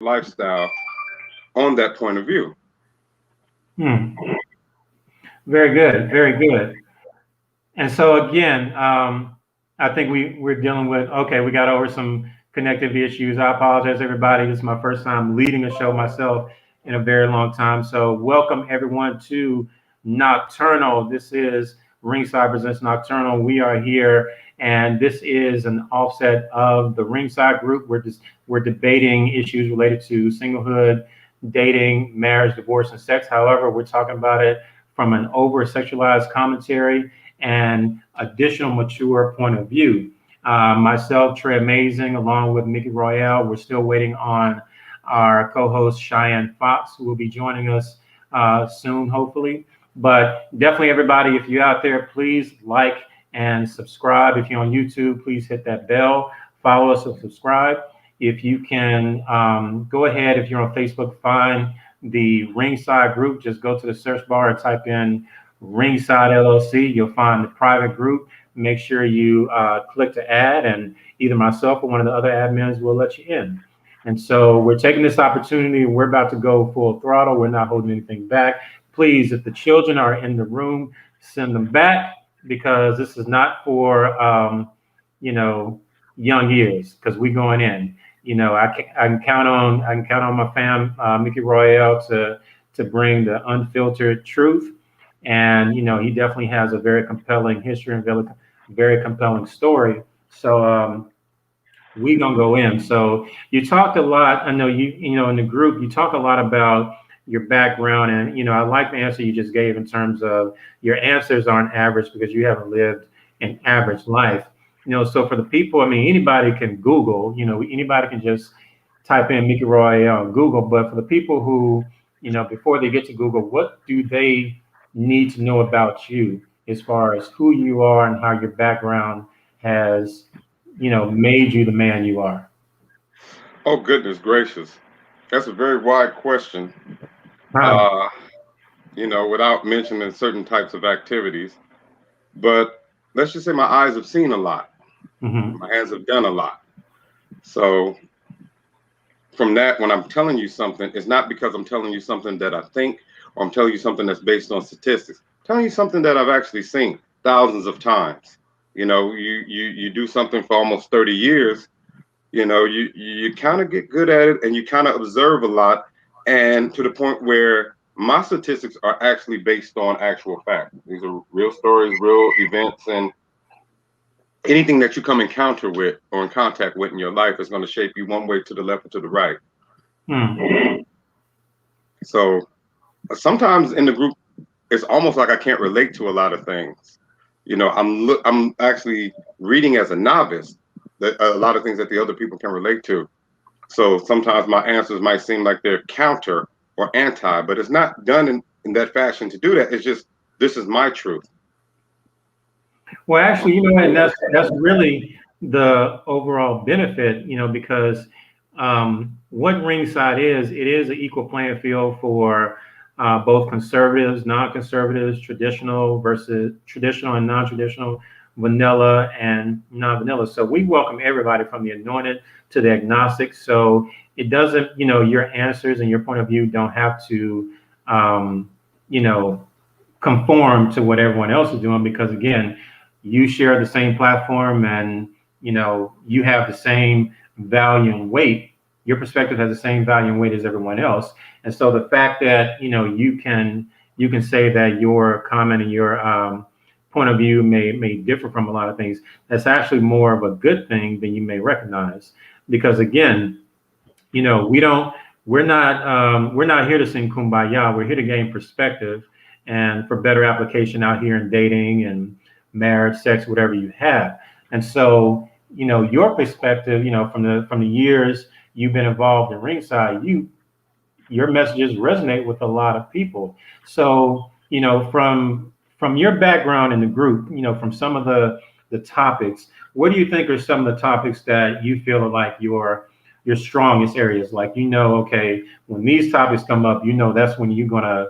lifestyle on that point of view. Hmm. Very good. Very good. And so again, I think we're dealing with okay. We got over some connective issues. I apologize, everybody. This is my first time leading a show myself in a very long time. So welcome everyone to Nocturnal. This is Ringside presents Nocturnal. We are here, and this is an offset of the Ringside group. We're debating issues related to singlehood, dating, marriage, divorce, and sex. However, we're talking about it from an over sexualized commentary and additional mature point of view. Myself, Trey Amazing, along with Mickey Royale, we're still waiting on our co-host Cheyanne Fox, who will be joining us soon, hopefully. But definitely, everybody, if you're out there, please like and subscribe. If you're on YouTube, please hit that bell, follow us, and subscribe. If you can go ahead, if you're on Facebook, find the Ringside group. Just go to the search bar and type in Ringside LLC. You'll find the private group. Make sure you click to add, and either myself or one of the other admins will let you in. And so we're taking this opportunity. We're about to go full throttle. We're not holding anything back. Please, if the children are in the room, send them back because this is not for you know young ears because we're going in. I can count on my fam, Mickey Royale, to bring the unfiltered truth. And he definitely has a very compelling history and very compelling story. So we gonna go in. So you talked a lot. I know in the group you talk a lot about your background, and I like the answer you just gave in terms of your answers aren't average because you haven't lived an average life. So for the people, I mean, anybody can Google. Anybody can just type in Mickey Roy on Google. But for the people who, before they get to Google, what do they need to know about you as far as who you are and how your background has made you the man you are? Oh, goodness gracious. That's a very wide question. Huh. Uh, without mentioning certain types of activities. But let's just say my eyes have seen a lot, Hmm. my hands have done a lot. So from that, when I'm telling you something, it's not because I'm telling you something that I think or I'm telling you something that's based on statistics. I'm telling you something that I've actually seen thousands of times. You do something for almost 30 years, you kind of get good at it and you kind of observe a lot, and to the point where my statistics are actually based on actual fact. These are real stories, real events, and anything that you come encounter with or in contact with in your life is going to shape you one way to the left or to the right. Hmm. So sometimes in the group, it's almost like I can't relate to a lot of things. I'm actually reading as a novice that a lot of things that the other people can relate to. So sometimes my answers might seem like they're counter or anti, but it's not done in that fashion to do that. It's just this is my truth. Well, actually, and that's really the overall benefit, because what Ringside is, it is an equal playing field for both conservatives, non-conservatives, traditional and non-traditional, vanilla and non-vanilla. So we welcome everybody from the anointed to the agnostic. So it doesn't, your answers and your point of view don't have to, you know, conform to what everyone else is doing because again you share the same platform and you have the same value and weight. Your perspective has the same value and weight as everyone else, and so the fact that you can say that your comment and your point of view may differ from a lot of things, that's actually more of a good thing than you may recognize because again we don't we're not here to sing kumbaya. We're here to gain perspective and for better application out here in dating and marriage, sex, whatever you have. And so your perspective from the years you've been involved in Ringside, your messages resonate with a lot of people. So from your background in the group, from some of the topics, what do you think are some of the topics that you feel are like your strongest areas? Like okay, when these topics come up, that's when you're gonna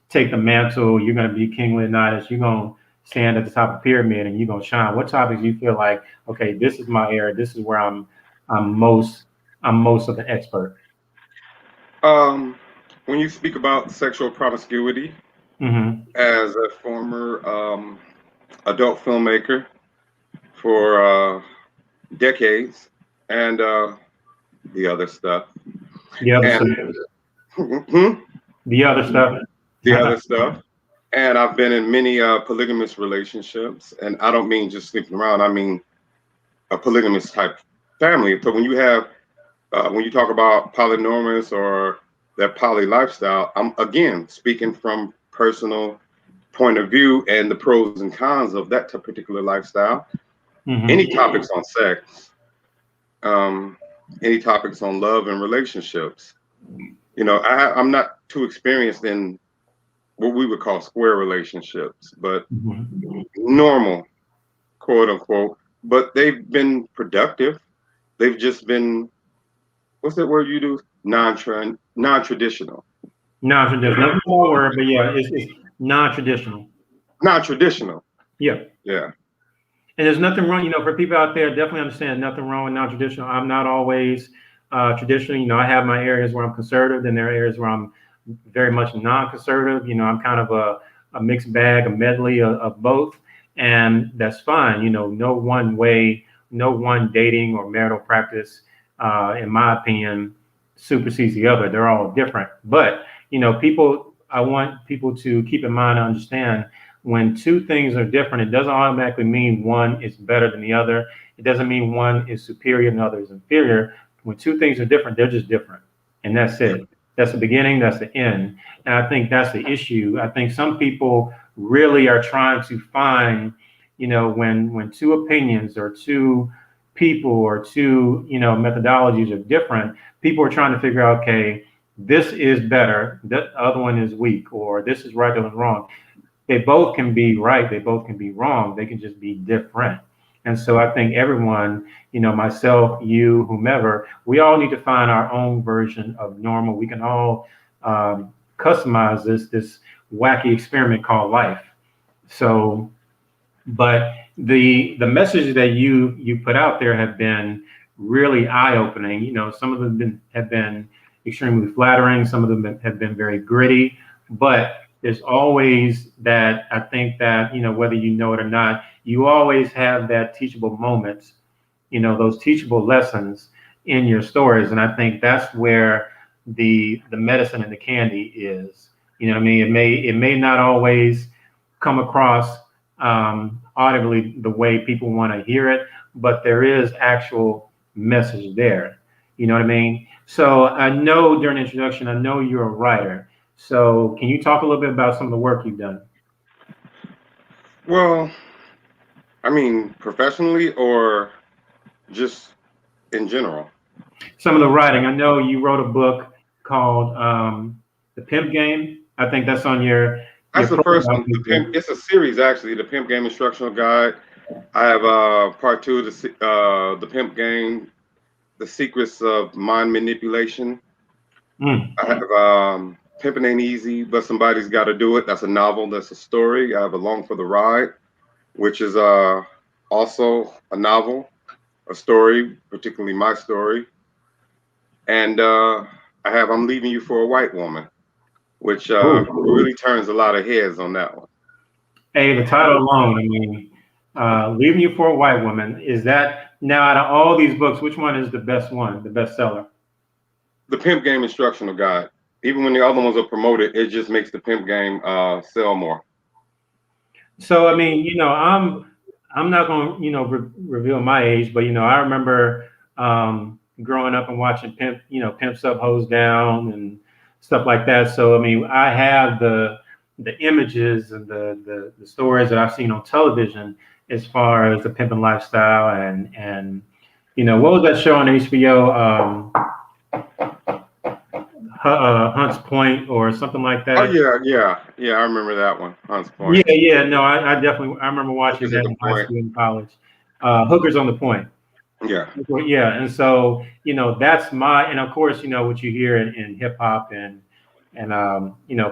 take the mantle, you're gonna be King Leonidas, you're gonna stand at the top of the pyramid and you're gonna shine. What topics you feel like, okay, this is my area, this is where I'm most I'm most of an expert. Um, when you speak about sexual promiscuity, Mm-hmm. as a former adult filmmaker for decades, and the other stuff, The other and stuff. The other stuff. the other stuff, and I've been in many polygamous relationships, and I don't mean just sleeping around. I mean a polygamous type family. So when you talk about polynormous or that poly lifestyle, I'm again speaking from personal point of view and the pros and cons of that particular lifestyle. Any Mm-hmm. topics on sex, um, any topics on love and relationships. You know, I'm not too experienced in what we would call square relationships, but Mm-hmm. normal, quote unquote. But they've been productive. They've just been, what's that word you do? Non-traditional. Non-traditional. That's a small word, but yeah, it's non-traditional. Non-traditional. Yeah. Yeah. And there's nothing wrong, for people out there, definitely understand nothing wrong with non-traditional. I'm not always traditional. I have my areas where I'm conservative, then there are areas where I'm very much non-conservative. I'm kind of a mixed bag, a medley of both. And that's fine. No one way, no one dating or marital practice, in my opinion, supersedes the other. They're all different. But, I want people to keep in mind and understand when two things are different, it doesn't automatically mean one is better than the other. It doesn't mean one is superior and the other is inferior. When two things are different, they're just different. And that's it. That's the beginning, that's the end. And I think that's the issue. I think some people really are trying to find, when two opinions or two people or two, methodologies are different, people are trying to figure out, okay, this is better, the other one is weak, or this is right, that one's wrong. They both can be right, they both can be wrong, they can just be different. And so I think everyone, myself, you, whomever, we all need to find our own version of normal. We can all customize this wacky experiment called life. So, but the messages that you put out there have been really eye-opening. Some of them have been extremely flattering, some of them have been very gritty, but there's always that, I think that, whether you know it or not, you always have that teachable moments, those teachable lessons in your stories. And I think that's where the medicine and the candy is. You know what I mean? It may not always come across audibly the way people want to hear it, but there is actual message there. You know what I mean? So I know during the introduction, I know you're a writer. So can you talk a little bit about some of the work you've done? Well, I mean, professionally or just in general. Some of the writing. I know you wrote a book called The Pimp Game. I think that's on your That's the first profile one. The picture. pimp. It's a series actually. The Pimp Game Instructional Guide. I have part two. The Pimp Game. The Secrets of Mind Manipulation. Mm. I have Pimping Ain't Easy, but Somebody's Got to Do It. That's a novel. That's a story. I have Along for the Ride, which is also a novel, a story, particularly my story. And I have I'm Leaving You for a White Woman, which Ooh. really turns a lot of heads on that one. Hey, the title alone, I mean, Leaving You for a White Woman, is that now out of all these books, which one is the best one, the bestseller? The Pimp Game Instructional Guide. Even when the other ones are promoted, it just makes the Pimp Game sell more. So, I mean, I'm not going to, reveal my age, but, I remember growing up and watching Pimps Up, Hoes Down and stuff like that. So, I mean, I have the images and the stories that I've seen on television as far as the pimping lifestyle and what was that show on HBO? Hunt's Point or something like Oh that. yeah. I remember that one. Hunts Yeah, Point. yeah, no, I definitely I remember watching Hookers at that the in high Point. school and college. Hookers on the Point. Yeah. Well, yeah, and so that's and of course what you hear in hip hop and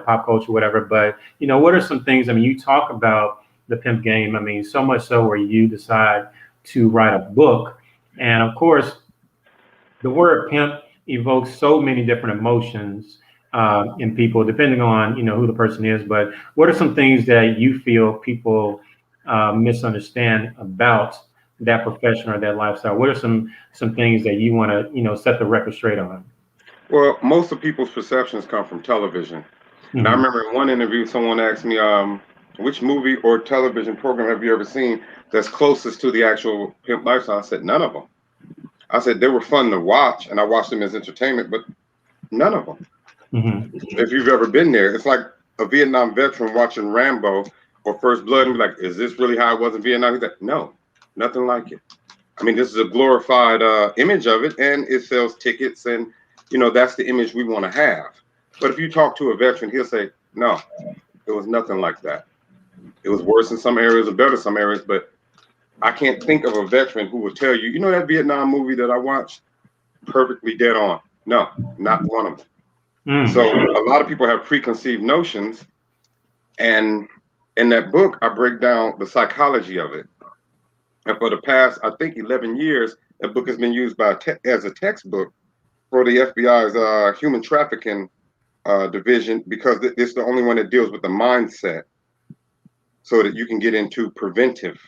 pop culture, whatever. But what are some things? I mean, you talk about the pimp game. I mean, so much so where you decide to write a book, and of course the word pimp. evokes so many different emotions in people, depending on who the person is. But what are some things that you feel people misunderstand about that profession or that lifestyle? What are some things that you want to set the record straight on? Well, most of people's perceptions come from television. And I Hmm. remember in one interview, someone asked me, which movie or television program have you ever seen that's closest to the actual pimp lifestyle? I said, none of them. I said, they were fun to watch, and I watched them as entertainment, but none of them. Hmm. If you've ever been there, it's like a Vietnam veteran watching Rambo or First Blood and be like, is this really how it was in Vietnam? He's like, no, nothing like it. I mean, this is a glorified image of it, and it sells tickets, and that's the image we want to have. But if you talk to a veteran, he'll say, no, it was nothing like that. It was worse in some areas or better in some areas, but I can't think of a veteran who would tell you, that Vietnam movie that I watched, perfectly dead on. No, not one of them. So Mm. a lot of people have preconceived notions, and in that book, I break down the psychology of it. And for the past, I think, 11 years, that book has been used as a textbook for the FBI's human trafficking division, because it's the only one that deals with the mindset, so that you can get into preventive,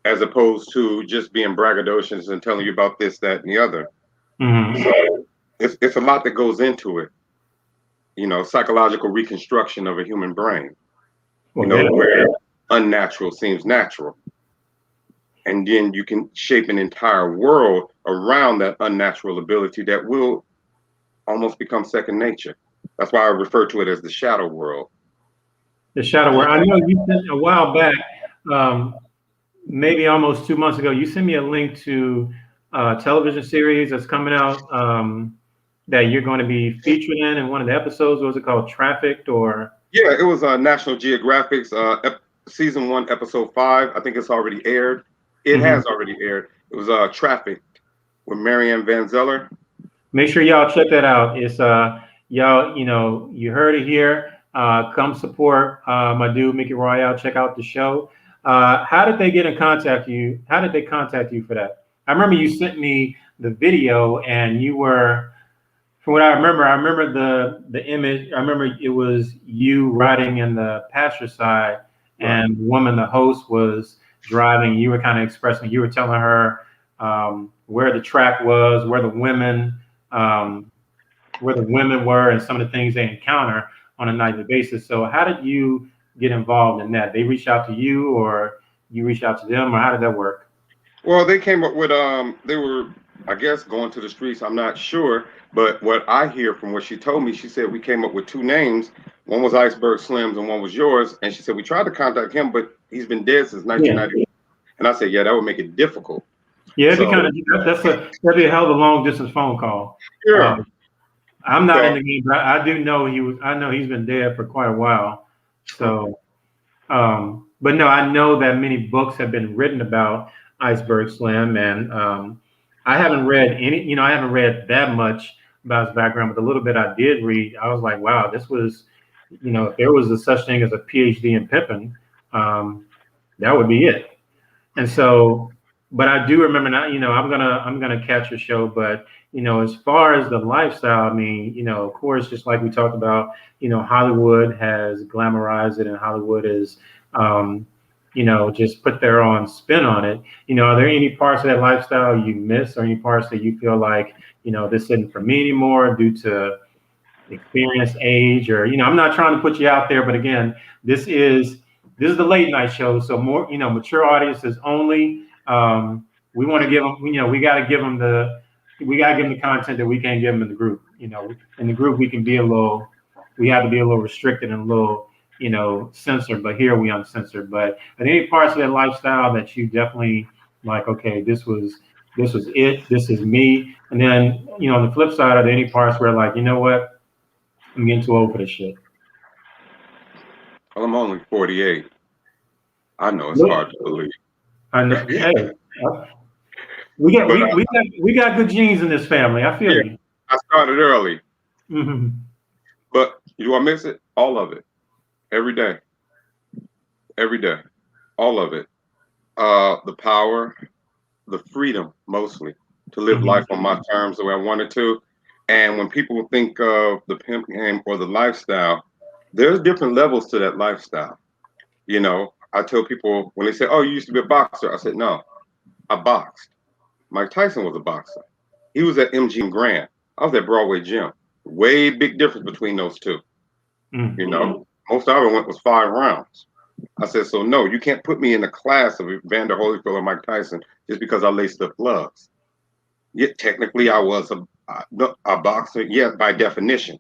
as opposed to just being braggadocious and telling you about this, that, and the other. Hmm. So it's a lot that goes into it. Psychological reconstruction of a human brain. Well, yeah. Where unnatural seems natural, and then you can shape an entire world around that unnatural ability that will almost become second nature. That's why I refer to it as the shadow world. The shadow work. I know you sent a while back, um, maybe almost 2 months ago. You sent me a link to a television series that's coming out that you're going to be featured in one of the episodes. What was it called? Trafficked or? Yeah, it was National Geographic's season 1, episode 5. I think it's already aired. It Mhm. has already aired. It was Trafficked with Marianne Van Zeller. Make sure y'all check that out. It's y'all, you heard it here. Come support my dude Mickey Royale. Check out the show. How did they get in contact you? How did they contact you for that? I remember you sent me the video, and you were, from what I remember the image. I remember it was you riding in the passenger side, Right. and the woman, the host, was driving. You were kind of expressing. You were telling her where the track was, um, where the women were, and some of the things they encounter on a nightly basis. So, how did you get involved in that? They reached out to you, or you reached out to them, or how did that work? Well, they came up with they were, I guess, going to the streets. I'm not sure, but what I hear from what she told me, she said we came up with two names. One was Iceberg Slims and one was yours. And she said we tried to contact him, but he's been dead since Yeah, 1990. And I said, yeah, that would make it difficult. yeah. It'd be So kind of that'd be a hell of a long distance phone call. yeah, Um, I'm not in so the game, but I do know he was. I know he's been dead for quite a while. okay, So, but no, I know that many books have been written about Iceberg Slim, and I haven't read any. I haven't read that much about his background, but the little bit I did read, I was like, wow, this was, if there was a such thing as a PhD in pimping, um, that would be it. And so, but I do remember now, I'm gonna catch a show, but as far as the lifestyle, I mean, of course, just like we talked about, Hollywood has glamorized it, and Hollywood is, um, just put their own spin on it. Are there any parts of that lifestyle you miss, or any parts that you feel like, this isn't for me anymore due to experience, age, or I'm not trying to put you out there, but again, this is this is the late night show, so more mature audiences only. We want to give them, we got to give them the content that we can't give them in the group. In the group we can be we have to be a little restricted and a little censored, but here we uncensored. But are there any parts of that lifestyle that you definitely like? Okay, this was it. This is me. And then on the flip side, are there any parts where like what? I'm getting too old for this shit. well, I'm only 48. I know it's Look, hard to believe, I know. Hey, we got but we got good genes in this family. I feel yeah, you. I started early. Hmm. But do I miss it? All of it, every day, all of it. The power, the freedom, mostly. to live life on my terms the way I wanted to. And when people think of the pimp game or the lifestyle, there's different levels to that lifestyle. You know, I tell people when they say, "Oh, you used to be a boxer," I said, "No, I boxed. Mike Tyson was a boxer. He was at MGM Grand. I was at Broadway Gym. Way big difference between those two. You know, most I ever went was 5 rounds." I said, "So no, you can't put me in the class of Evander Holyfield or Mike Tyson just because I laced up gloves. Yet technically, I was a boxer, yeah, by definition.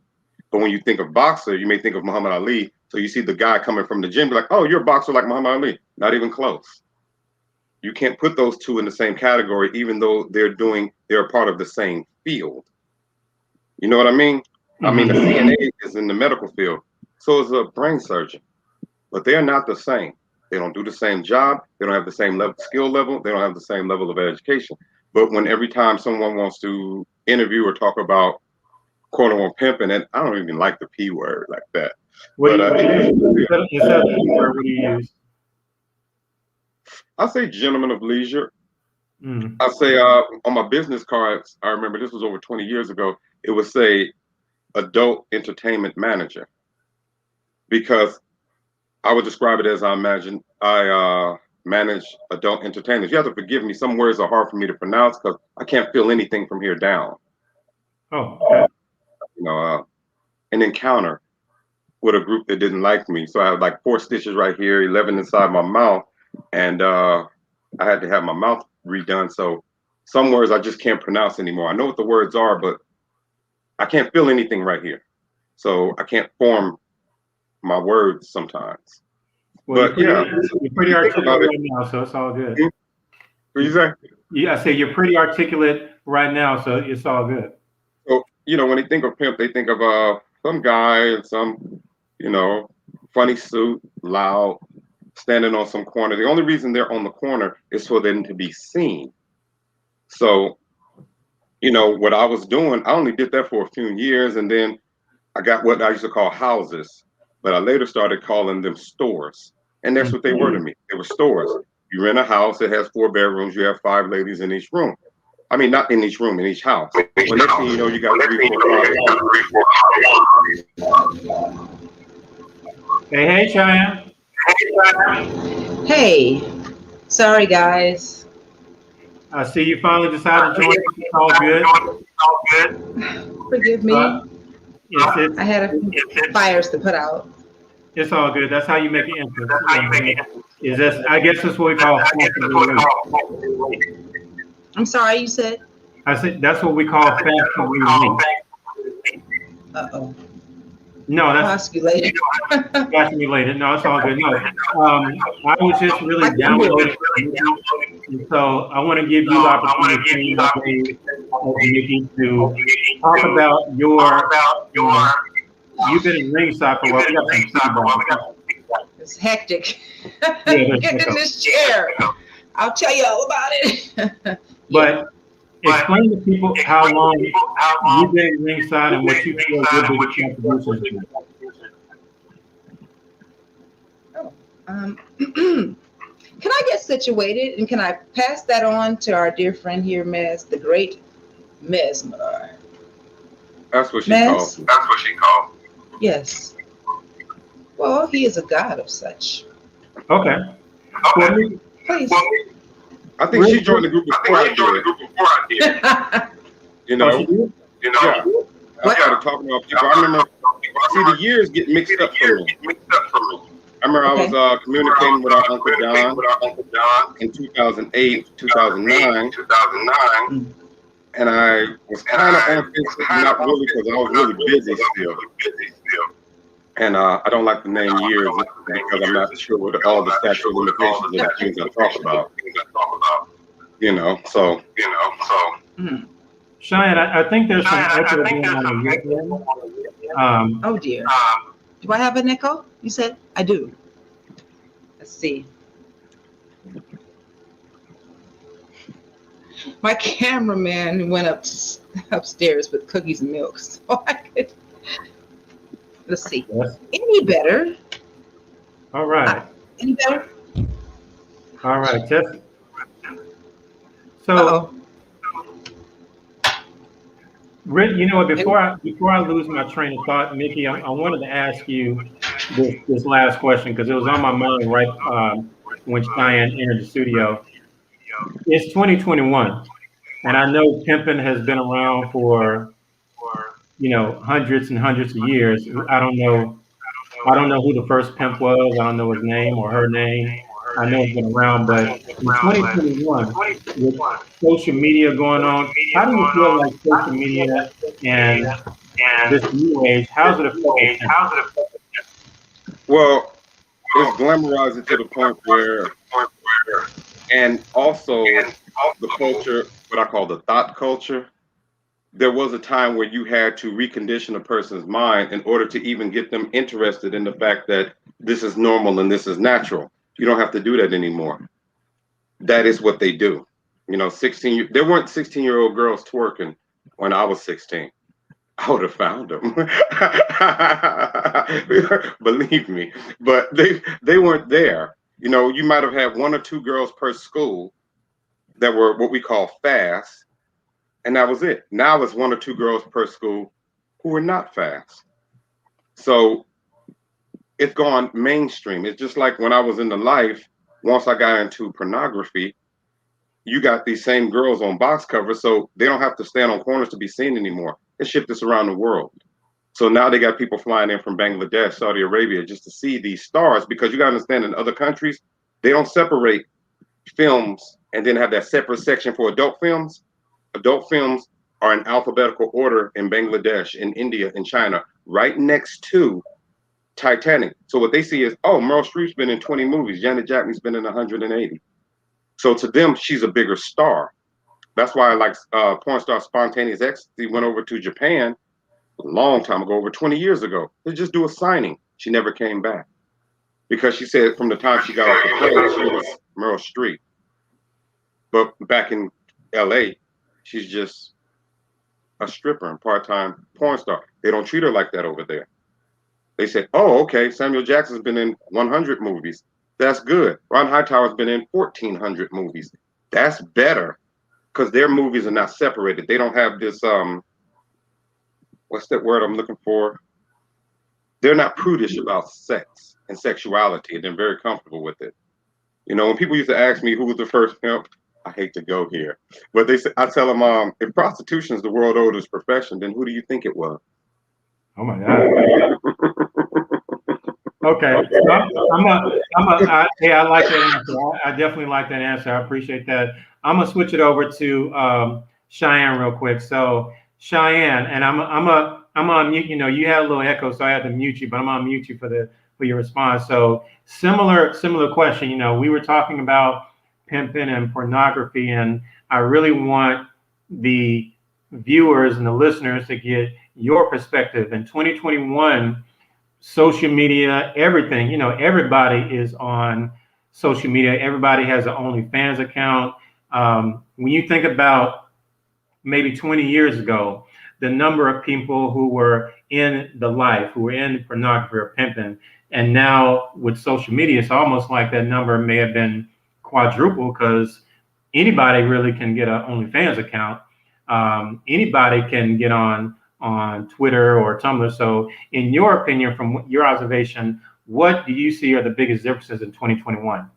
But when you think of boxer, you may think of Muhammad Ali. So you see the guy coming from the gym, be like, oh, you're a boxer like Muhammad Ali. Not even close. You can't put those two in the same category, even though they're a part of the same field. You know what I mean? I mean, the CNA is in the medical field. So is a brain surgeon. But they are not the same. They don't do the same job. They don't have the same skill level. They don't have the same level of education. But when every time someone wants to interview or talk about quote unquote pimping, and I don't even like the P word like that. What do you instead of the P word, what do you use? I say gentleman of leisure. I say on my business cards, I remember this was over 20 years ago, it would say adult entertainment manager. Because I would describe it as I manage adult entertainers. You have to forgive me. Some words are hard for me to pronounce because I can't feel anything from here down. Oh, okay. You know, an encounter with a group that didn't like me. So I had like 4 stitches right here, 11 inside my mouth, and I had to have my mouth redone. So some words I just can't pronounce anymore. I know what the words are, but I can't feel anything right here. So I can't form my words sometimes. Well, but yeah, you're pretty articulate right now, so it's all good. What you say? Yeah, I say you're pretty articulate right now, so it's all good. So, you know, when they think of pimp, they think of some guy in some, you know, funny suit, loud, standing on some corner. The only reason they're on the corner is for them to be seen. So, you know, what I was doing, I only did that for a few years, and then I got what I used to call houses, but I later started calling them stores. And that's what they were to me. They were stores. You rent a house, it has 4 bedrooms, you have 5 ladies in each room. I mean, not in each room, in each house. Well, next thing you know, you got 3, 4, 5. Hey, Cheyanne. Hey, sorry guys. I see you finally decided to join us. It's all good. Forgive me. I had a few fires to put out. It's all good. That's how you make an entrance. Is this? I guess that's what we call. I'm sorry, you said? I said that's what we call fast and relief. Uh-oh. No, that's I'll ask you later. That's related. No, it's all good. No, I was just really downloading. So I want to give you the opportunity to talk about your. You've been in ringside for a while. It's hectic. Get in this chair. I'll tell you all about it. But explain to people how long you've been in ringside and what you feel your biggest contributions are. Can I get situated and can I pass that on to our dear friend here, the great Mesmer? That's what she called. Yes. Well, he is a god of such. Okay. Well, please. I think she joined the group before I did. You know? Yeah. I started talking about people. I remember, see, the years get mixed up for me. I remember I was communicating with our Uncle Don in 2008, 2009. And I was kind of on Facebook, not really, because I was really busy still. And I don't like the name years because I'm not sure what all the statute of limitations of the things I talk about. You know, so. Cheyanne, I think there's some echo going on. Oh dear. Do I have an echo? You said I do. Let's see. My cameraman went upstairs with cookies and milk, so I could. Let's see. Any better? All right. Any better? All right, Jeff. So You know what? Before I lose my train of thought, Mickey, I wanted to ask you this last question because it was on my mind right when Cheyanne entered the studio. It's 2021, and I know pimping has been around for hundreds and hundreds of years. I don't know who the first pimp was. I don't know his name or her name. I know it's been around, but in 2021, with social media going on, how do you feel like social media and this new age, how's it affected pimping? Well, it's glamorized to the point where, and also the culture, what I call the thought culture. There was a time where you had to recondition a person's mind in order to even get them interested in the fact that this is normal and this is natural. You don't have to do that anymore. That is what they do. 16, there weren't 16-year-old girls twerking when I was 16. I would have found them. Believe me. But they weren't there. You might have had one or two girls per school that were what we call fast, and that was it. Now it's one or two girls per school who are not fast. So it's gone mainstream. It's just like when I was in the life, once I got into pornography, you got these same girls on box covers, so they don't have to stand on corners to be seen anymore. They ship this around the world. So now they got people flying in from Bangladesh, Saudi Arabia, just to see these stars, because you got to understand, in other countries, they don't separate films and then have that separate section for adult films. Adult films are in alphabetical order in Bangladesh, in India, in China, right next to Titanic. So what they see is, oh, Meryl Streep's been in 20 movies. Janet Jackson's been in 180. So to them, she's a bigger star. That's why, like, porn star Spontaneous Ecstasy went over to Japan a long time ago, over 20 years ago, to just do a signing. She never came back because she said from the time she got off the plane, she was Meryl Streep. But back in LA, she's just a stripper and part-time porn star. They don't treat her like that over there. They say, oh, okay, Samuel Jackson's been in 100 movies. That's good. Ron Hightower's been in 1,400 movies. That's better, because their movies are not separated. They don't have this, what's that word I'm looking for? They're not prudish about sex and sexuality, and they're very comfortable with it. When people used to ask me who was the first pimp, I hate to go here, but I tell them, if prostitution is the world's oldest profession, then who do you think it was? Oh my God. Okay. Hey, I like that answer. I definitely like that answer. I appreciate that. I'm gonna switch it over to Cheyanne real quick. So Cheyanne, and I'm on mute. You had a little echo, so I had to mute you, but I'm on mute you for your response. So similar question. We were talking about pimping and pornography, and I really want the viewers and the listeners to get your perspective. In 2021, social media, everything, everybody is on social media. Everybody has an OnlyFans account. When you think about maybe 20 years ago, the number of people who were in the life, who were in pornography or pimping, and now with social media, it's almost like that number may have been quadruple, because anybody really can get an OnlyFans account. Anybody can get on Twitter or Tumblr. So in your opinion, from your observation, what do you see are the biggest differences in 2021?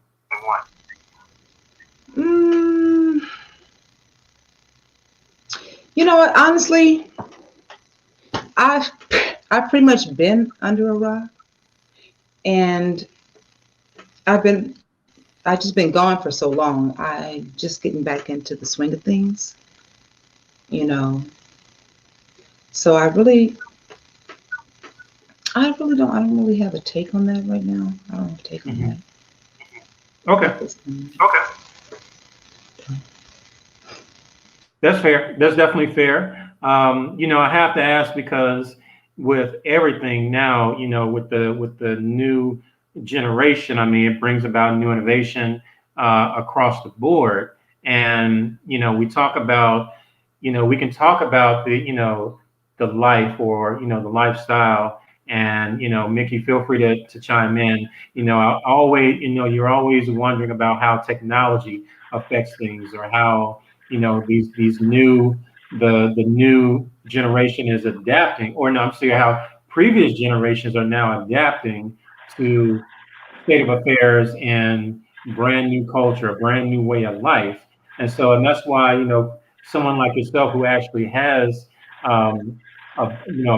You know what? Honestly, I've pretty much been under a rock, and I've just been gone for so long. I'm just getting back into the swing of things, So I don't really have a take on that right now. I don't have a take on that. Okay. That's fair. That's definitely fair. I have to ask because with everything now, with the new generation, I mean, it brings about new innovation across the board. And, we talk about, we can talk about the life or, the lifestyle. And, Mickey, feel free to chime in. I always, you're always wondering about how technology affects things, or how, these new the new generation is adapting, or no, I'm saying how previous generations are now adapting to state of affairs and brand new culture, a brand new way of life. And that's why, someone like yourself who actually has a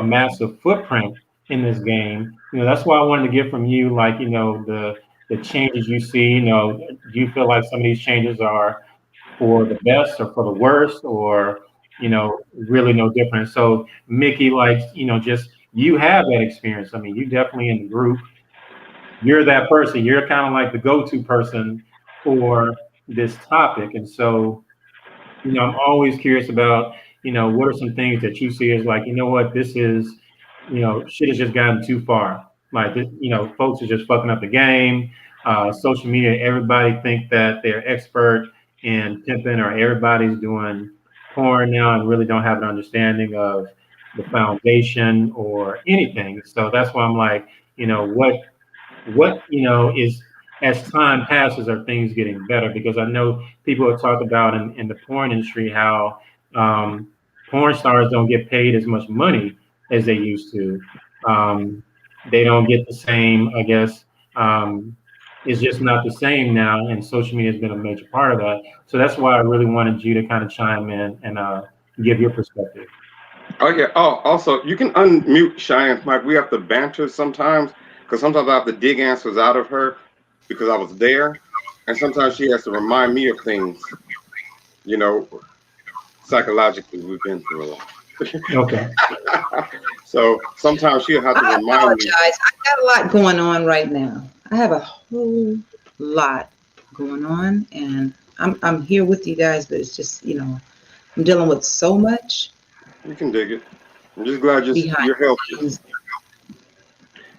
massive footprint in this game, that's why I wanted to get from you, like, the changes you see, do you feel like some of these changes are for the best or for the worst, or really no different? So Mickey, like, just you have that experience. I mean, you definitely in the group, you're that person. You're kind of like the go-to person for this topic. And so, I'm always curious about, what are some things that you see as like, what, this is, shit has just gotten too far. Like, folks are just fucking up the game. Social media, everybody think that they're expert in pimping, or everybody's doing porn now and really don't have an understanding of the foundation or anything. So that's why I'm like, what is, as time passes, are things getting better? Because I know people have talked about in the porn industry how porn stars don't get paid as much money as they used to. They don't get the same, I guess. It's just not the same now, and social media has been a major part of that. So that's why I really wanted you to kind of chime in and give your perspective. Oh yeah. Oh, also, you can unmute Cheyanne's mic. We have to banter sometimes because sometimes I have to dig answers out of her because I was there, and sometimes she has to remind me of things. You know, psychologically, we've been through a lot. Okay. So sometimes she'll have to I remind me. apologize. I got a lot going on right now. I have a whole lot going on, and I'm here with you guys, but it's just, I'm dealing with so much You can dig it. I'm just glad behind you're healthy. things.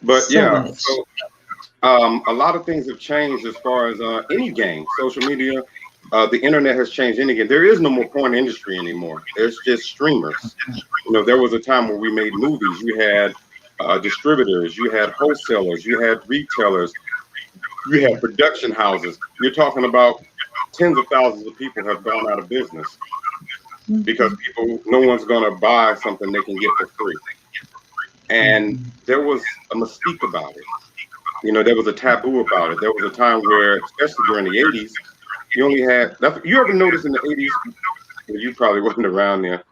But So yeah, much. so a lot of things have changed as far as any game, social media, the internet has changed any game. There is no more porn industry anymore. There's just streamers. There was a time where we made movies. You had distributors, you had wholesalers, you had retailers, you had production houses. You're talking about tens of thousands of people have gone out of business because no one's going to buy something they can get for free. And there was a mystique about it. There was a taboo about it. There was a time where, especially during the 80s, you only had, you ever notice in the 80s, well, you probably wasn't around there,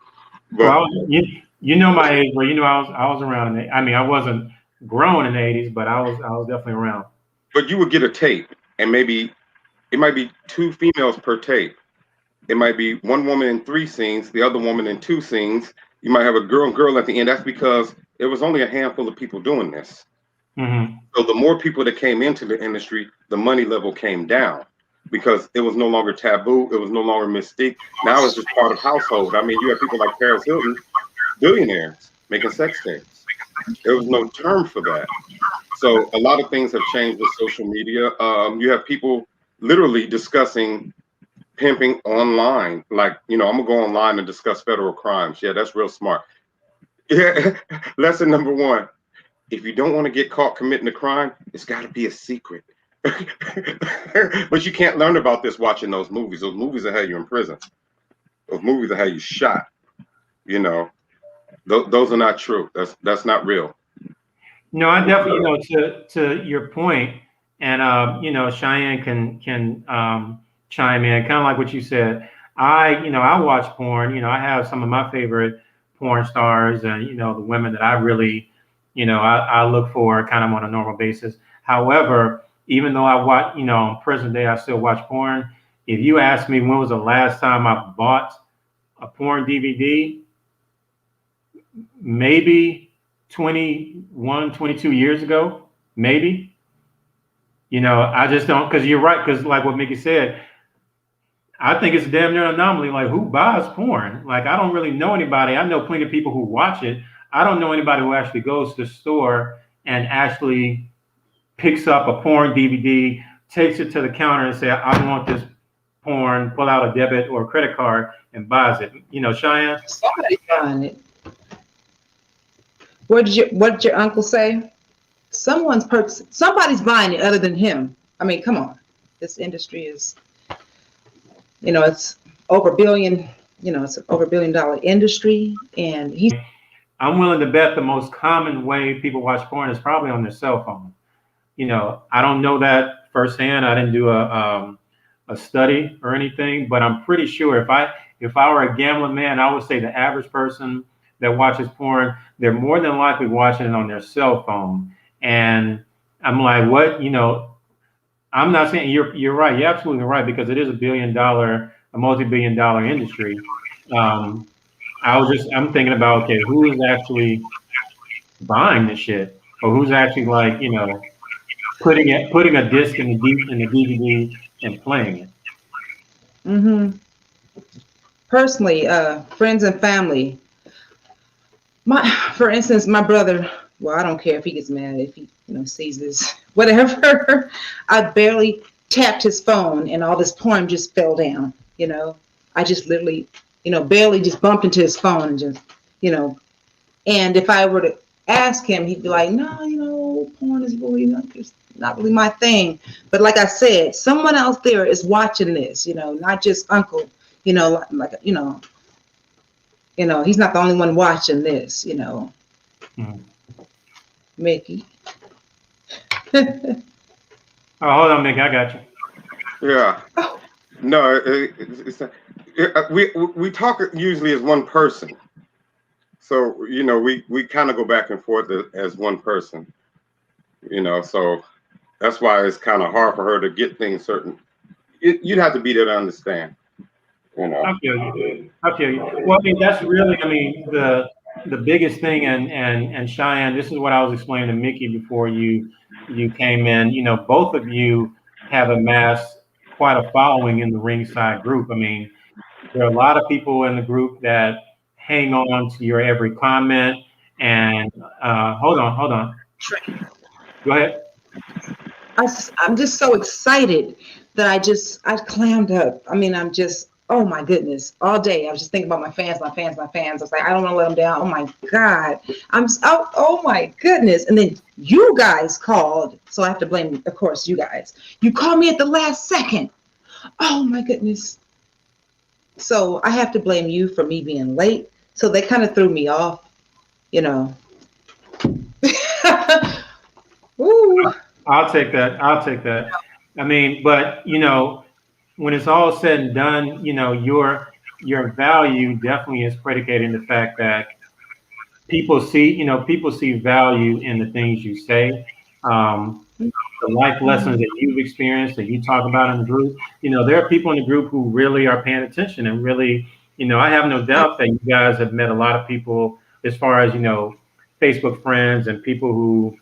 but Well, you know my age, but I was around. I mean, I wasn't grown in the '80s, but I was definitely around. but you would get a tape, and maybe it might be two females per tape. It might be one woman in 3 scenes, the other woman in 2 scenes. You might have a girl and girl at the end. That's because there was only a handful of people doing this. Mm-hmm. So the more people that came into the industry, the money level came down because it was no longer taboo. It was no longer mystique. Now it's just part of household. I mean, you have people like Paris Hilton, billionaires, making sex tapes. There was no term for that. So a lot of things have changed with social media. You have people literally discussing pimping online. Like, I'm gonna go online and discuss federal crimes. Yeah, that's real smart. Yeah. Lesson number 1. If you don't want to get caught committing a crime, it's got to be a secret. But you can't learn about this watching those movies. Those movies will have you in prison. Those movies will have you shot. Those are not true. That's not real. No, I definitely, to your point, and Cheyanne can chime in, kind of like what you said. I watch porn. I have some of my favorite porn stars, and the women that I really, I look for kind of on a normal basis. However, even though I watch, on present day, I still watch porn. If you ask me when was the last time I bought a porn DVD, maybe 21, 22 years ago, maybe. I just don't, because you're right, because like what Mickey said, I think it's a damn near anomaly. Like, who buys porn? Like, I don't really know anybody. I know plenty of people who watch it. I don't know anybody who actually goes to the store and actually picks up a porn DVD, takes it to the counter and say, I want this porn, pull out a debit or a credit card and buys it. Cheyanne? Somebody's buying it. What did your uncle say? Somebody's buying it other than him. I mean, come on. This industry is, it's over $1 billion it's an over $1 billion industry, and he's. I'm willing to bet the most common way people watch porn is probably on their cell phone. I don't know that firsthand. I didn't do a study or anything, but I'm pretty sure if I were a gambling man, I would say the average person that watches porn, they're more than likely watching it on their cell phone. And I'm like, what? I'm not saying you're right. You're absolutely right, because it is a multi-billion dollar industry. Um, I'm thinking about, okay, who is actually buying this shit, or who's actually like, putting a disc in the DVD and playing it. Hmm. Personally, friends and family. For instance, my brother. Well, I don't care if he gets mad, if he sees this, whatever. I barely tapped his phone, and all this porn just fell down. I just literally, barely just bumped into his phone and just, And if I were to ask him, he'd be like, "No, porn is really not really my thing." But like I said, someone else there is watching this. Not just Uncle. Like he's not the only one watching this. Mm. Mickey. Oh, hold on, Mickey, I got you. Yeah. No, we talk usually as one person. So, we kind of go back and forth as one person, so that's why it's kind of hard for her to get things certain. You'd have to be there to understand, I feel you. Well, that's really, the biggest thing, and Cheyanne, this is what I was explaining to Mickey before you came in. Both of you have amassed quite a following in the ringside group. There are a lot of people in the group that hang on to your every comment. And hold on. Go ahead. I'm just so excited that I clammed up. I'm just, oh my goodness, all day I was just thinking about my fans. I was like, I don't want to let them down. Oh my God, oh my goodness. And then you guys called, so I have to blame, of course, you guys. You called me at the last second. Oh my goodness. So I have to blame you for me being late. So they kind of threw me off, Ooh. I'll take that. But when it's all said and done, your value definitely is predicated in the fact that people see value in the things you say. The life lessons that you've experienced, that you talk about in the group. There are people in the group who really are paying attention and really, I have no doubt that you guys have met a lot of people as far as, Facebook friends and people who,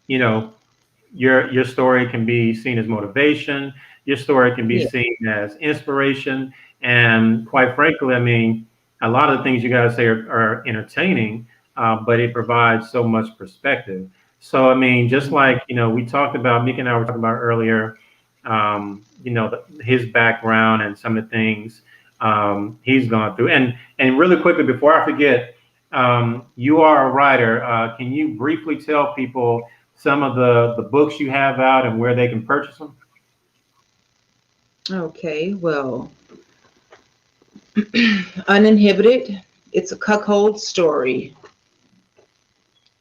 your story can be seen as motivation. Your story can be seen as inspiration. And quite frankly, a lot of the things you guys say are entertaining, but it provides so much perspective. So, just like, we talked about, Mickey and I were talking about earlier, his background and some of the things he's gone through. And really quickly, before I forget, you are a writer. Can you briefly tell people some of the books you have out and where they can purchase them? Okay, well, Uninhibited, it's a cuckold story.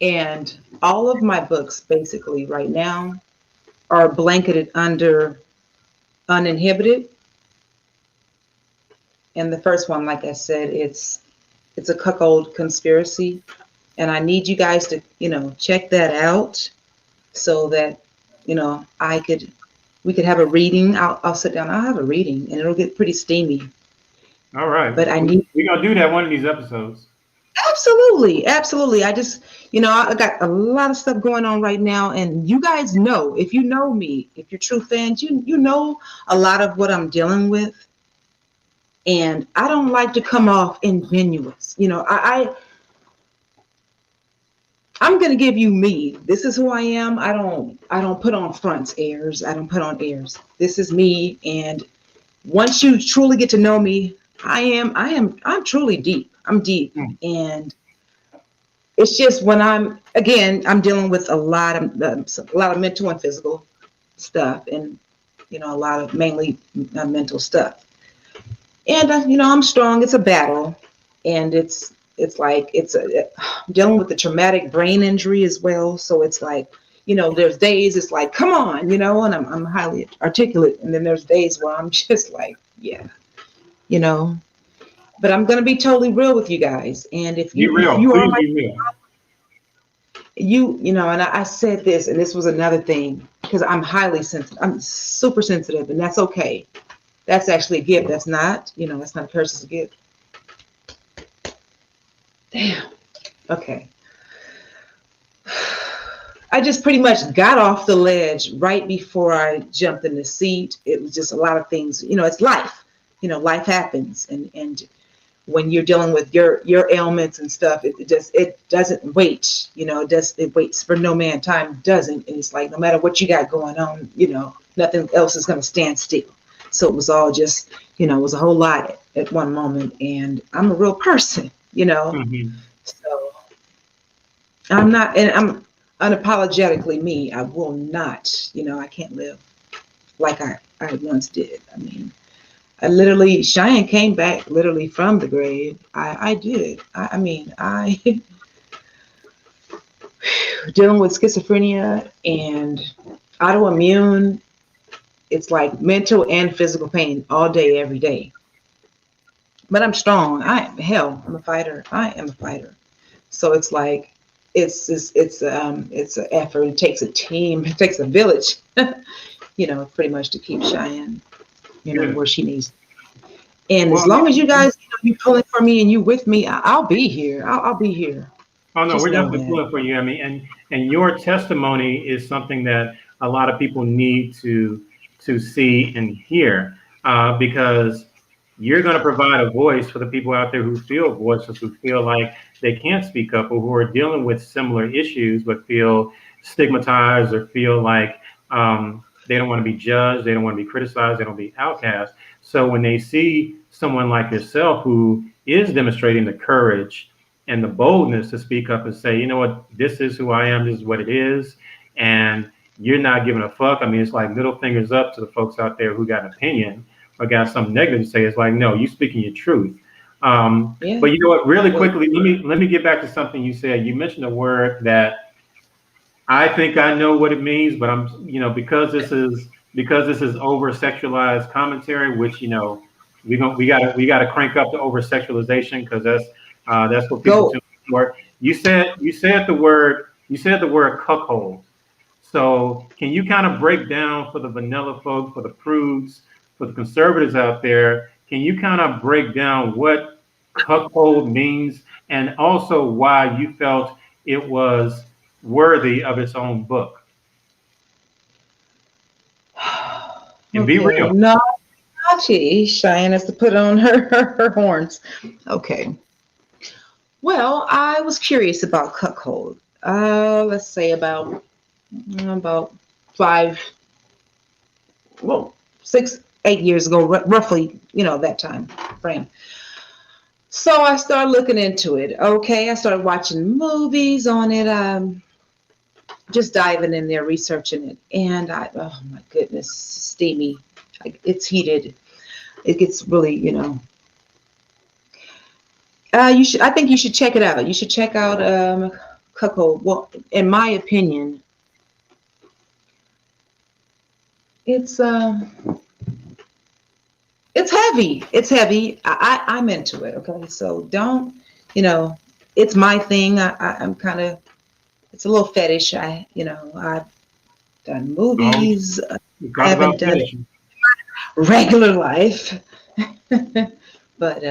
And all of my books basically right now are blanketed under Uninhibited. And the first one, like I said, it's a cuckold conspiracy. And I need you guys to, check that out so that, we could have a reading. I'll sit down, I'll have a reading, and it'll get pretty steamy. All right. But we're going to do that one of these episodes. Absolutely. I just, I got a lot of stuff going on right now, and you guys know, if you know me, if you're true fans, you know a lot of what I'm dealing with. And I don't like to come off ingenuous. I'm going to give you me. This is who I am. I don't put on fronts, airs. I don't put on airs. This is me. And once you truly get to know me, I'm truly deep. I'm deep. And it's just when I'm dealing with a lot of mental and physical stuff, and a lot of mainly mental stuff. And I'm strong. It's a battle, and it's like I'm dealing with the traumatic brain injury as well. So it's like, there's days it's like, come on, and I'm highly articulate, and then there's days where I'm just like, yeah, you know. But I'm gonna be totally real with you guys, and if Be real. you are Please my be real. and I said this, and this was another thing, because I'm highly sensitive. I'm super sensitive, and that's okay. That's actually a gift. That's not, that's not a curse, it's a gift. Damn. Okay. I just pretty much got off the ledge right before I jumped in the seat. It was just a lot of things, it's life. Life happens, and when you're dealing with your ailments and stuff, it doesn't wait. It waits for no man. Time doesn't, and it's like no matter what you got going on, nothing else is going to stand still. So it was all just, it was a whole lot at one moment, and I'm a real person, Mm-hmm. So I'm not, and I'm unapologetically me. I will not, I can't live like I once did. I mean, Cheyanne came back literally from the grave. I did. I mean, I dealing with schizophrenia and autoimmune. It's like mental and physical pain all day, every day. But I'm strong. I'm a fighter. I am a fighter. So it's like, it's an effort. It takes a team. It takes a village, pretty much to keep Cheyanne, where she needs. And Well, as long as you guys, you pulling for me and you with me, I'll be here. I'll be here. oh no, Just we're know definitely that. pulling for you. I mean, and your testimony is something that a lot of people need to see and hear, because you're going to provide a voice for the people out there who feel voiceless, who feel like they can't speak up, or who are dealing with similar issues but feel stigmatized or feel like they don't want to be judged, they don't want to be criticized, they don't want to be outcast. So when they see someone like yourself who is demonstrating the courage and the boldness to speak up and say, you know what, this is who I am, this is what it is, and you're not giving a fuck. I mean, it's like middle fingers up to the folks out there who got an opinion or got something negative to say. It's like, no, you speaking your truth. Yeah. But you know what, really quickly, let me get back to something you said. You mentioned a word that I think I know what it means, but I'm, because this is over sexualized commentary, which, we gotta crank up the over sexualization, because that's what people Go. tune for. You said the word cuckold. So can you kind of break down for the vanilla folk, for the prudes, for the conservatives out there? Can you kind of break down what cuckold means, and also why you felt it was worthy of its own book? And be Okay. real. No, Cheyanne has to put on her horns. Okay. Well, I was curious about cuckold. Let's say about 5, well, 6, 8 years ago, roughly, that time frame. So I started looking into it. Okay, I started watching movies on it, just diving in there, researching it, and oh my goodness, steamy. It's heated. It gets really, I think you should check it out. You should check out cuckold. Well, in my opinion, it's heavy. It's heavy. I'm into it. Okay, so don't, it's my thing. I'm kind of, it's a little fetish. I've done Oh, movies. we I talk haven't about done fetish. regular life, but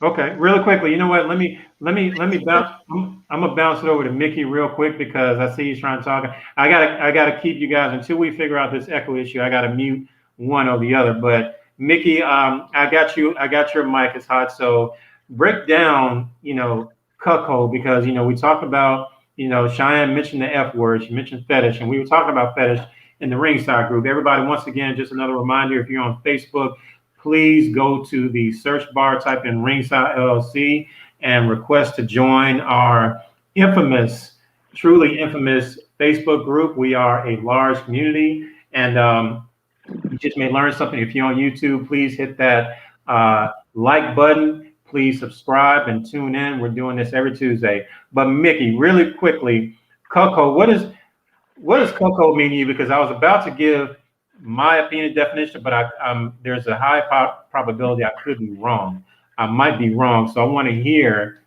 Okay, really quickly. You know what? Let me bounce. I'm gonna bounce it over to Mickey real quick, because I see he's trying to talk. I gotta keep you guys until we figure out this echo issue. I gotta mute one or the other. But Mickey, I got you. I got your mic. It's hot. So break down, cuckold, because we talk about, Cheyanne mentioned the F word. She mentioned fetish, and we were talking about fetish in the ringside group. Everybody, once again, just another reminder: if you're on Facebook, please go to the search bar, type in Ringside LLC, and request to join our infamous, truly infamous Facebook group. We are a large community, and You just may learn something. If you're on YouTube, please hit that like button. Please subscribe and tune in. We're doing this every Tuesday. But Mickey, really quickly, cuckold, what does cuckold mean to you? Because I was about to give my opinion definition, but there's a high probability I could be wrong. I might be wrong. So I want to hear,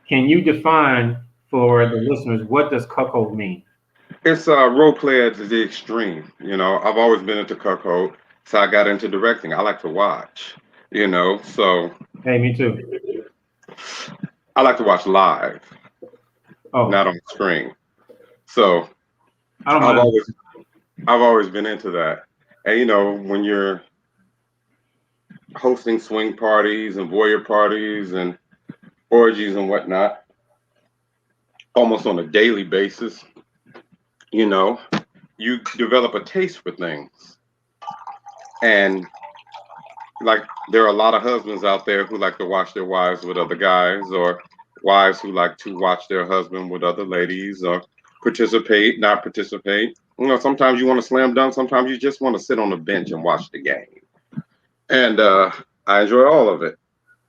can you define for the listeners, what does cuckold mean? It's a role play at the extreme. You know, I've always been into cuckold, so I got into directing. I like to watch, you know, so. Hey, me too. I like to watch live, not on screen. So I've always been into that. And you know, when you're hosting swing parties and voyeur parties and orgies and whatnot, almost on a daily basis, you know, you develop a taste for things. And like, there are a lot of husbands out there who like to watch their wives with other guys, or wives who like to watch their husband with other ladies, or participate, not participate. You know, sometimes you want to slam dunk, sometimes you just want to sit on the bench and watch the game. And I enjoy all of it.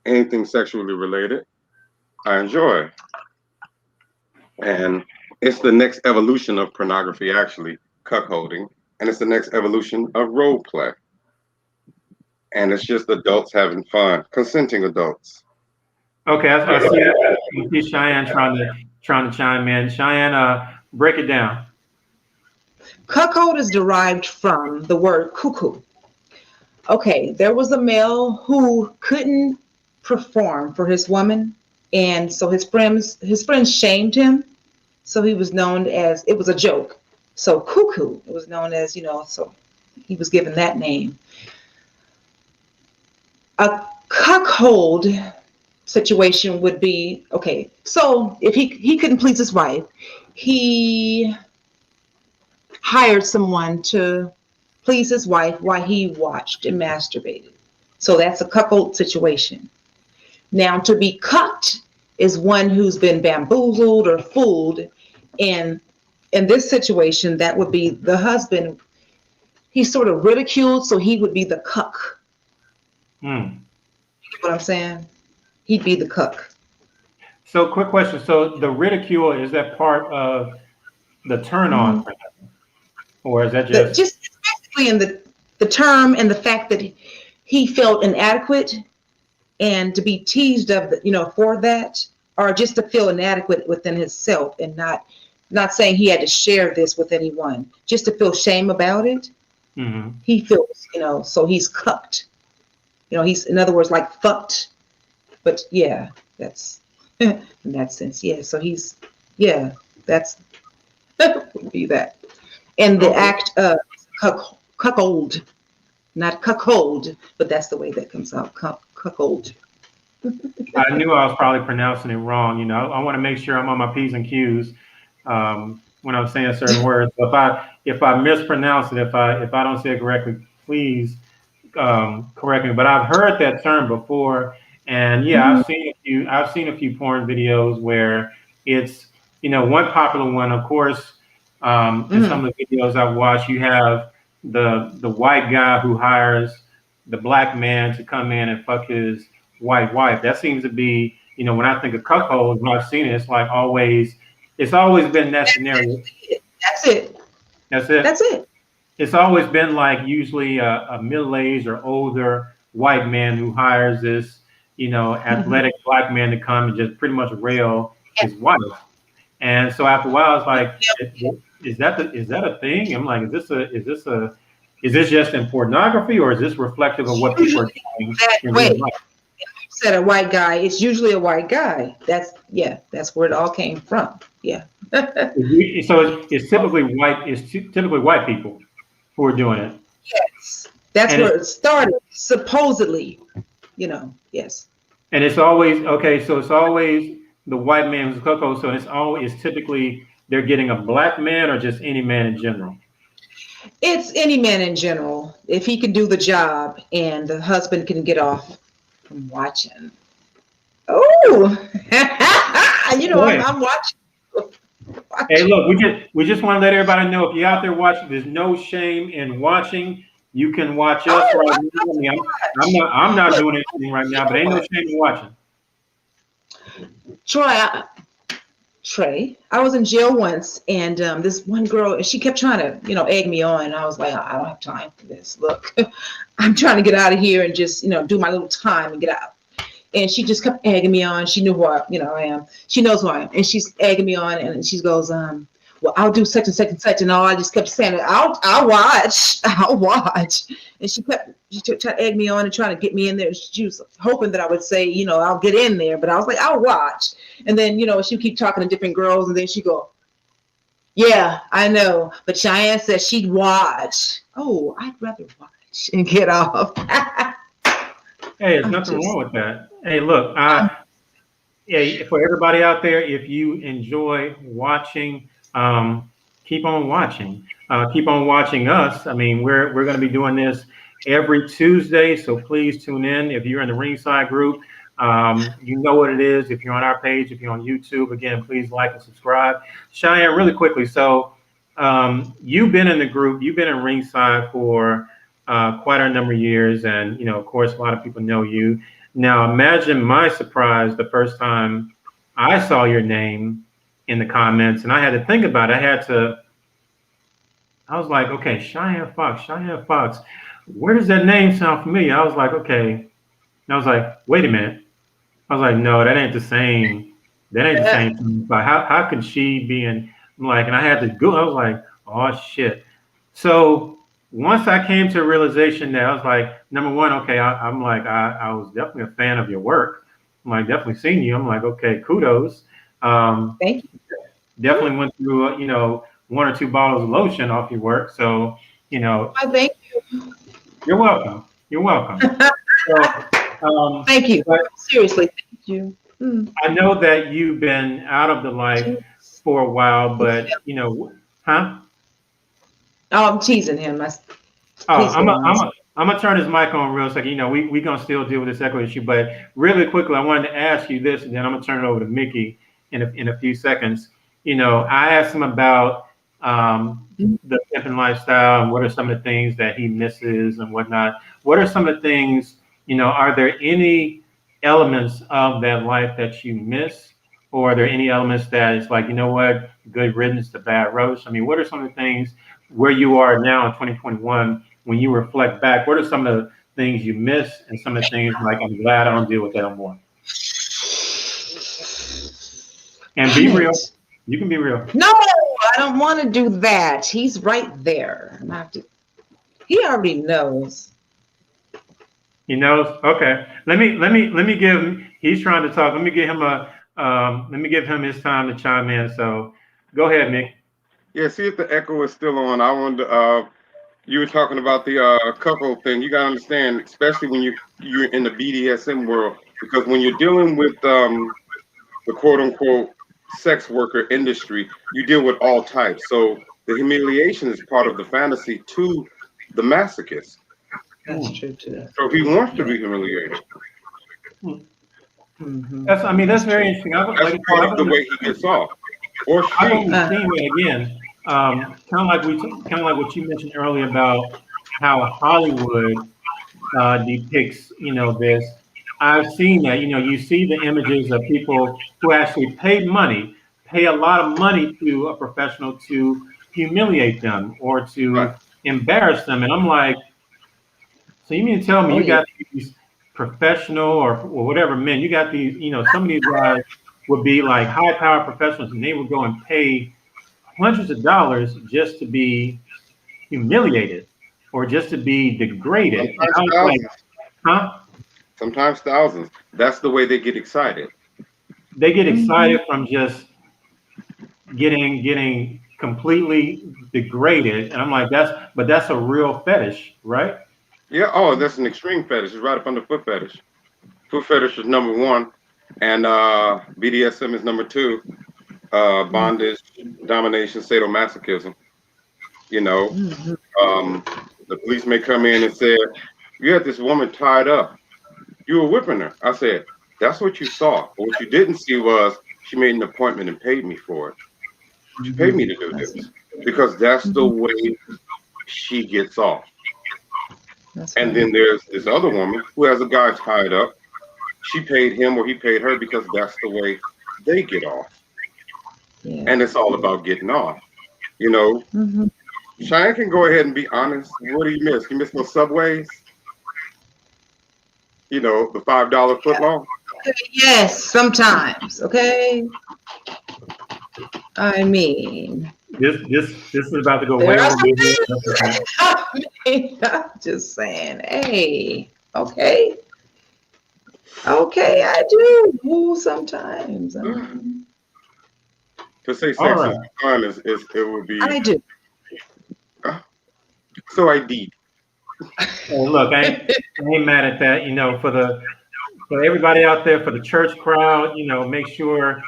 Anything sexually related, I enjoy. And it's the next evolution of pornography, actually, cuckolding. And it's the next evolution of role play. And it's just adults having fun, consenting adults. Okay, I see Cheyanne trying to chime in. Cheyanne, break it down. Cuckold is derived from the word cuckoo. Okay, there was a male who couldn't perform for his woman, and so his friends shamed him. So he was known as, it was a joke. So cuckoo, it was known as, you know, so he was given that name. A cuckold situation would be, okay, so if he couldn't please his wife, he hired someone to please his wife while he watched and masturbated. So that's a cuckold situation. Now, to be cucked is one who's been bamboozled or fooled. And in this situation, that would be the husband. He's sort of ridiculed, so he would be the cuck. You know what I'm saying? He'd be the cuck. So, quick question. So, the ridicule, is that part of the turn on for him? Or is that just basically in the term, and the fact that he felt inadequate, and to be teased of, you know, for that, or just to feel inadequate within himself, and not saying he had to share this with anyone, just to feel shame about it. He feels, you know, so he's cucked. You know, he's, in other words, like fucked. But yeah, that's in that sense. Yeah, so he's, yeah, that's would be that. And the act of cuckold, not cuckold, but that's the way that comes out, cuckold. I knew I was probably pronouncing it wrong. You know, I want to make sure I'm on my P's and Q's when I'm saying certain words. So if I mispronounce it, if I don't say it correctly, please correct me. But I've heard that term before, and yeah, I've seen a few porn videos where it's, you know, one popular one, of course. In some of the videos I've watched, you have the white guy who hires the black man to come in and fuck his white wife. That seems to be, you know, when I think of cuckold, when I've seen it, it's like it's always been that scenario. That's it. It's always been like usually a middle-aged or older white man who hires this, you know, athletic black man to come and just pretty much rail his wife. And so after a while, it's like, is that a thing? I'm like, is this just in pornography, or is this reflective of what people are doing in real life? You said a white guy. It's usually a white guy. That's where it all came from. Yeah. So it's typically white. It's typically white people who are doing it. Yes, that's where it started. Supposedly, you know. Yes. And it's always okay. So it's always the white man who's a cuckold. So it's typically they're getting a black man, or just any man in general. It's any man in general. If he can do the job, and the husband can get off from watching. Oh, you know, I'm watching. Hey, look, we just want to let everybody know, if you're out there watching, there's no shame in watching. You can watch us right now. I mean, I'm not doing anything right now, but ain't no shame in watching. Trey, I was in jail once, and this one girl, she kept trying to, egg me on. And I was like, I don't have time for this. Look, I'm trying to get out of here and just, do my little time and get out. And she just kept egging me on. She knew who I am. She knows who I am. And she's egging me on, and she goes, well, I'll do such and such and such. And all I just kept saying, I'll watch. And she tried to egg me on and trying to get me in there. She was hoping that I would say, I'll get in there. But I was like, I'll watch. And then, she'd keep talking to different girls. And then she'd go, yeah, I know. But Cheyanne said she'd watch. Oh, I'd rather watch and get off. Hey, there's nothing wrong with that. Hey, look, for everybody out there, if you enjoy watching, keep on watching. Keep on watching us. I mean, we're going to be doing this every Tuesday, so please tune in. If you're in the Ringside group, you know what it is. If you're on our page, if you're on YouTube, again, please like and subscribe. Cheyanne, really quickly. So you've been in the group. You've been in Ringside for quite a number of years, and of course, a lot of people know you. Now, imagine my surprise the first time I saw your name in the comments, and I had to think about it. I was like, okay, Cheyanne Fox. Where does that name sound familiar? I was like, okay. And I was like, wait a minute. I was like, no, that ain't the same. That ain't the same thing. But how could she be in? I'm like, and I had to go. I was like, oh shit. So once I came to a realization that I was like, number one, okay, I'm like, I was definitely a fan of your work. I'm like, definitely seen you. I'm like, okay, kudos. Thank you. Definitely went through, one or two bottles of lotion off your work. So, Thank you. You're welcome. You're welcome. So, thank you. Seriously, thank you. I know that you've been out of the life for a while, but huh? Oh, I'm teasing him. I'm gonna turn his mic on real second. We gonna still deal with this echo issue, but really quickly, I wanted to ask you this, and then I'm gonna turn it over to Mickey in a few seconds. I asked him about the pimping lifestyle and what are some of the things that he misses and whatnot. What are some of the things, are there any elements of that life that you miss, or are there any elements that it's like, what, good riddance to bad roast? I mean, what are some of the things where you are now in 2021, when you reflect back, what are some of the things you miss and some of the things like, I'm glad I don't deal with that anymore? And be real. You can be real. No, I don't want to do that. He's right there. He already knows. He knows. Okay. Let me give him. He's trying to talk. Let me give him his time to chime in. So, go ahead, Mick. Yeah. See if the echo is still on. I wanted. You were talking about the couple thing. You gotta understand, especially when you're in the BDSM world, because when you're dealing with the quote unquote sex worker industry, you deal with all types. So the humiliation is part of the fantasy to the masochist. That's true too. So he wants to be humiliated. Mm-hmm. That's very interesting. That's part of the way he gets off. Or she. I've only seen it again. Kind of like what you mentioned earlier about how Hollywood depicts, this. I've seen that. You see the images of people who actually pay a lot of money to a professional to humiliate them or to embarrass them, and I'm like, so you mean to tell me you got these professional or whatever men? You got these, some of these guys would be like high-powered professionals, and they would go and pay hundreds of dollars just to be humiliated or just to be degraded. And I was like, huh? Sometimes thousands. That's the way they get excited. They get excited from just getting completely degraded. And I'm like, that's a real fetish, right? Yeah. Oh, that's an extreme fetish. It's right up under foot fetish. Foot fetish is number one, and BDSM is number two. Bondage, domination, sadomasochism. The police may come in and say, you had this woman tied up. You were whipping her. I said, that's what you saw. But what you didn't see was she made an appointment and paid me for it. She paid me to do this because that's the way she gets off. That's And right. then there's this other woman who has a guy tied up. She paid him or he paid her because that's the way they get off. Yeah. And it's all about getting off. You know, Hmm. Cheyanne can go ahead and be honest. What do you miss? You miss those subways? You know, the $5 foot long? Yes, sometimes. Okay. I mean, This is about to go way there are over some my things. head. I mean, I'm just saying, hey, okay. Okay, I do move sometimes. I mean, To say All sex is right. fun it would be I do. so I did. Hey, look, I ain't mad at that. You know, for everybody out there, for the church crowd, you know, make sure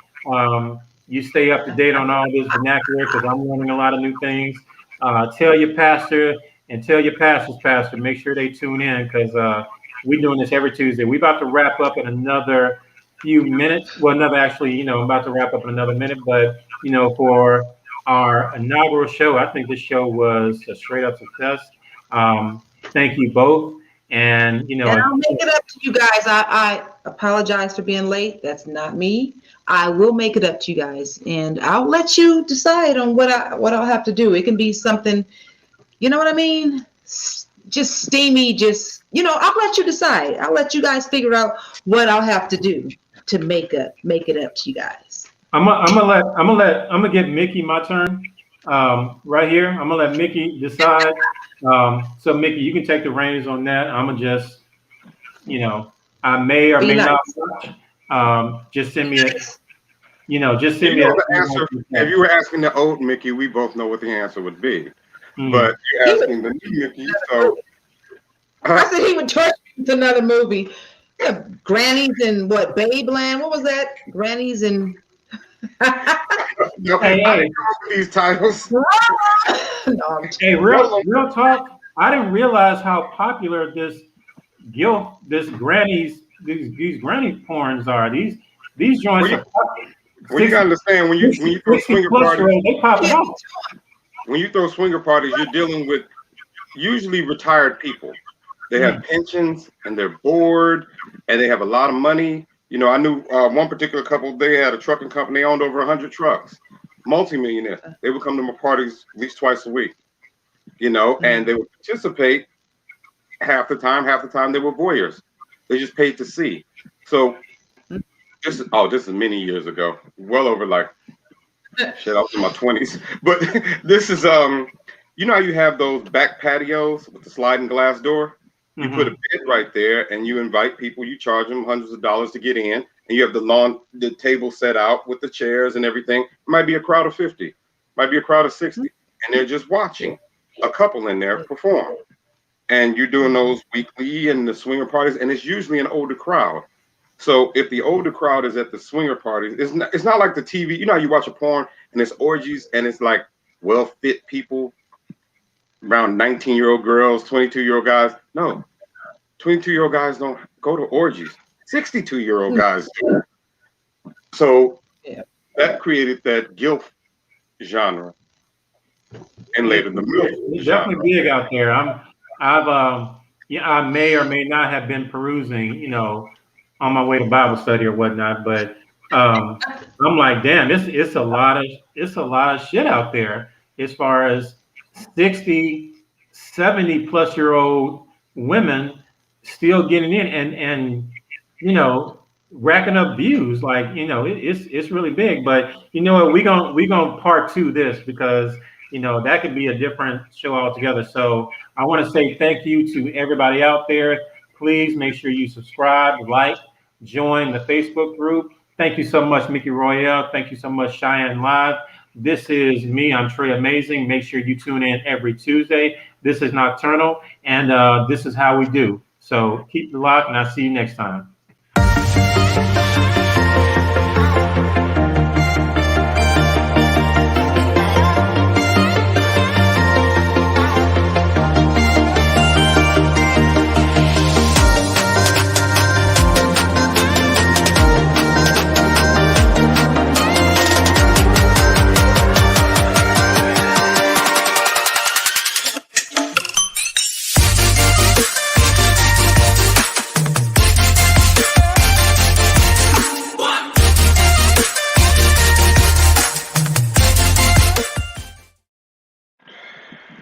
you stay up to date on all this vernacular because I'm learning a lot of new things. Tell your pastor and tell your pastor's pastor, make sure they tune in because we're doing this every Tuesday. We're about to wrap up in another few minutes. Well, another actually, you know, I'm about to wrap up in another minute, but, you know, for our inaugural show, I think this show was a straight up success. Thank you both. And, you know, And I'll make it up to you guys. I apologize for being late. That's not me. I will make it up to you guys, and I'll let you decide on what I'll have to do. It can be something, you know what I mean? Just steamy. Just I'll let you decide. I'll let you guys figure out what I'll have to do to make it up to you guys. I'm gonna give Mickey my turn right here. I'm gonna let Mickey decide. So Mickey, you can take the reins on that. I'm gonna just, you know, I may or Be may nice. not watch. Just send me a, just send You me a. know the answer. If you were asking the old Mickey, we both know what the answer would be. But you're He would asking the new Mickey, so I said he would turn into another movie. Yeah, Grannies and what? Babeland? What was that? Grannies and. no, Hey, I hey, didn't come up with these titles. No, I'm hey, Well, real talk. I didn't realize how popular this these granny porns are. These joints are well, you gotta understand when you 60 throw swinger plus year parties, old, they popping off. when you throw swinger parties, you're dealing with usually retired people. They have pensions and they're bored and they have a lot of money. You know, I knew one particular couple. They had a trucking company, they owned over 100 trucks, multimillionaires. They would come to my parties at least twice a week. You know, and they would participate half the time. Half the time they were voyeurs. They just paid to see. So this is many years ago, well over like shit. I was in my 20s, but this is you know how you have those back patios with the sliding glass door. You put a bed right there, and you invite people. You charge them hundreds of dollars to get in, and you have the table set out with the chairs and everything. It might be a crowd of 50, might be a crowd of 60, and they're just watching a couple in there perform. And you're doing those weekly and the swinger parties, and it's usually an older crowd. So if the older crowd is at the swinger parties, it's not like the TV. You know how you watch a porn and it's orgies and it's like well-fit people around 19-year-old girls, 22-year-old guys. No, 22-year-old guys don't go to orgies. 62-year-old guys do. So that created that guilt genre and later the MILF It's genre. definitely big out there. I may or may not have been perusing, you know, on my way to Bible study or whatnot, but I'm like, damn, it's a lot of shit out there as far as 60, 70 plus year old women still getting in and you know, racking up views. Like, you know, it's really big. But you know what, we gonna part two this because you know that could be a different show altogether. So I want to say thank you to everybody out there. Please make sure you subscribe, like, join the Facebook group. Thank you so much, Mickey Royale. Thank you so much, Cheyanne Live. This is me. I'm Trey Amazing. Make sure you tune in every Tuesday. This is Nocturnal, and this is how we do. So keep the lock, and I'll see you next time.